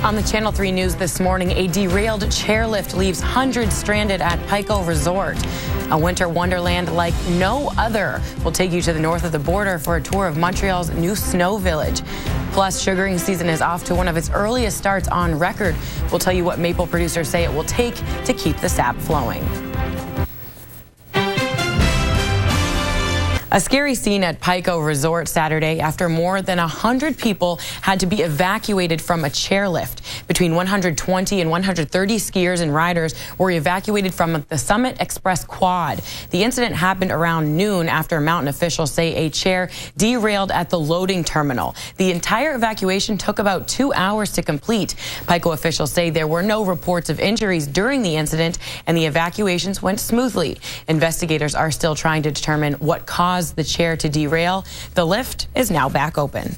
On the Channel 3 News this morning, a derailed chairlift leaves hundreds stranded at Pico Resort. A winter wonderland like no other will take you to the north of the border for a tour of Montreal's new snow village. Plus, sugaring season is off to one of its earliest starts on record. We'll tell you what maple producers say it will take to keep the sap flowing. A scary scene at Pico Resort Saturday after more than 100 people had to be evacuated from a chairlift. Between 120 and 130 skiers and riders were evacuated from the Summit Express quad. The incident happened around noon after mountain officials say a chair derailed at the loading terminal. The entire evacuation took about 2 hours to complete. Pico officials say there were no reports of injuries during the incident and the evacuations went smoothly. Investigators are still trying to determine what caused the chair to derail. The lift is now back open.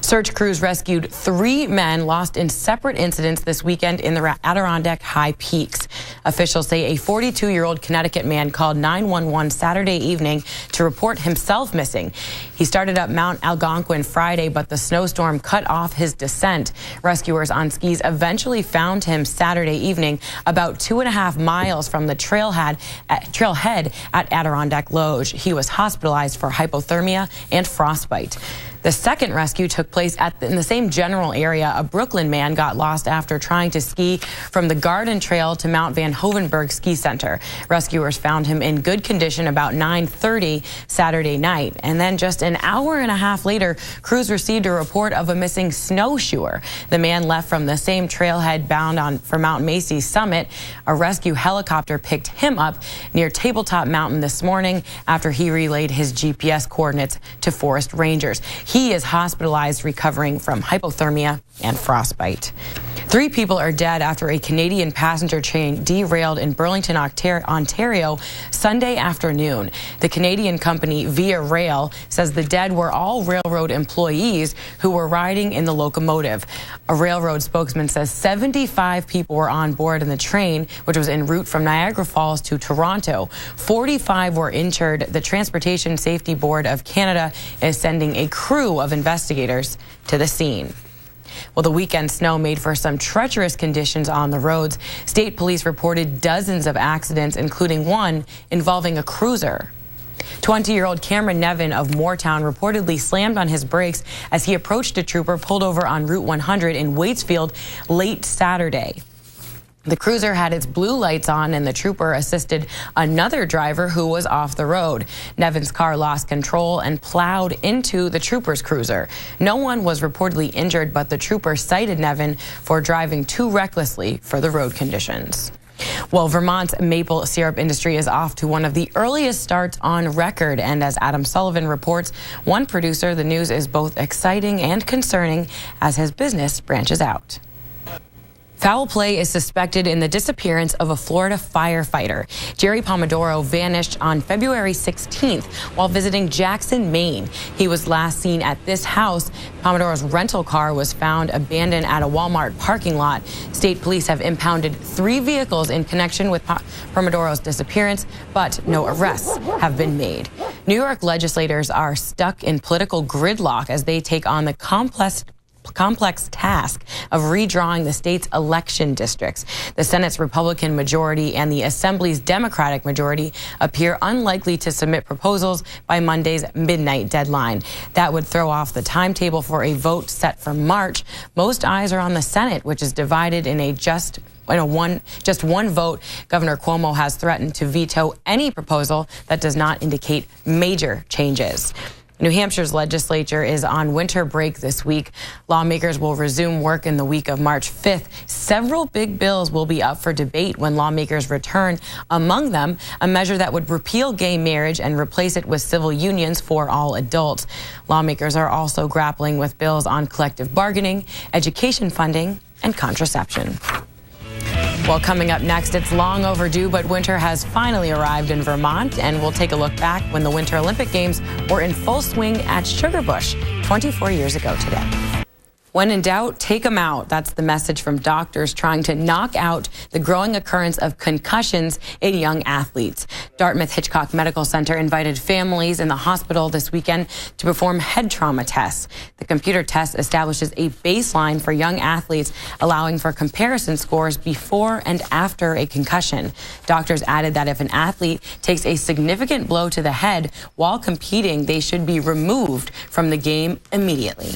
Search crews rescued 3 men lost in separate incidents this weekend in the Adirondack High Peaks. Officials say a 42-year-old Connecticut man called 911 Saturday evening to report himself missing. He started up Mount Algonquin Friday, but the snowstorm cut off his descent. Rescuers on skis eventually found him Saturday evening about 2.5 miles from the trailhead at Adirondack Lodge. He was hospitalized for hypothermia and frostbite. The second rescue took place in the same general area. A Brooklyn man got lost after trying to ski from the Garden Trail to Mount Van Hoevenberg Ski Center. Rescuers found him in good condition about 9:30 Saturday night. And then just an hour and a half later, crews received a report of a missing snowshoer. The man left from the same trailhead bound for Mount Macy's summit. A rescue helicopter picked him up near Tabletop Mountain this morning after he relayed his GPS coordinates to forest rangers. He is hospitalized, recovering from hypothermia and frostbite. 3 people are dead after a Canadian passenger train derailed in Burlington, Ontario, Sunday afternoon. The Canadian company Via Rail says the dead were all railroad employees who were riding in the locomotive. A railroad spokesman says 75 people were on board in the train, which was en route from Niagara Falls to Toronto. 45 were injured. The Transportation Safety Board of Canada is sending a crew of investigators to the scene. Well, the weekend snow made for some treacherous conditions on the roads. State police reported dozens of accidents, including one involving a cruiser. 20-year-old Cameron Nevin of Moortown reportedly slammed on his brakes as he approached a trooper pulled over on Route 100 in Waitsfield late Saturday. The cruiser had its blue lights on and the trooper assisted another driver who was off the road. Nevin's car lost control and plowed into the trooper's cruiser. No one was reportedly injured, but the trooper cited Nevin for driving too recklessly for the road conditions. Well, Vermont's maple syrup industry is off to one of the earliest starts on record. And as Adam Sullivan reports, one producer, the news is both exciting and concerning as his business branches out. Foul play is suspected in the disappearance of a Florida firefighter. Jerry Pomodoro vanished on February 16th while visiting Jackson, Maine. He was last seen at this house. Pomodoro's rental car was found abandoned at a Walmart parking lot. State police have impounded 3 vehicles in connection with Pomodoro's disappearance, but no arrests have been made. New York legislators are stuck in political gridlock as they take on the complex task of redrawing the state's election districts. The Senate's Republican majority and the Assembly's Democratic majority appear unlikely to submit proposals by Monday's midnight deadline. That would throw off the timetable for a vote set for March. Most eyes are on the Senate, which is divided in just one vote. Governor Cuomo has threatened to veto any proposal that does not indicate major changes. New Hampshire's legislature is on winter break this week. Lawmakers will resume work in the week of March 5th. Several big bills will be up for debate when lawmakers return. Among them, a measure that would repeal gay marriage and replace it with civil unions for all adults. Lawmakers are also grappling with bills on collective bargaining, education funding, and contraception. Well, coming up next, it's long overdue, but winter has finally arrived in Vermont, and we'll take a look back when the Winter Olympic Games were in full swing at Sugarbush 24 years ago today. When in doubt, take them out. That's the message from doctors trying to knock out the growing occurrence of concussions in young athletes. Dartmouth Hitchcock Medical Center invited families in the hospital this weekend to perform head trauma tests. The computer test establishes a baseline for young athletes, allowing for comparison scores before and after a concussion. Doctors added that if an athlete takes a significant blow to the head while competing, they should be removed from the game immediately.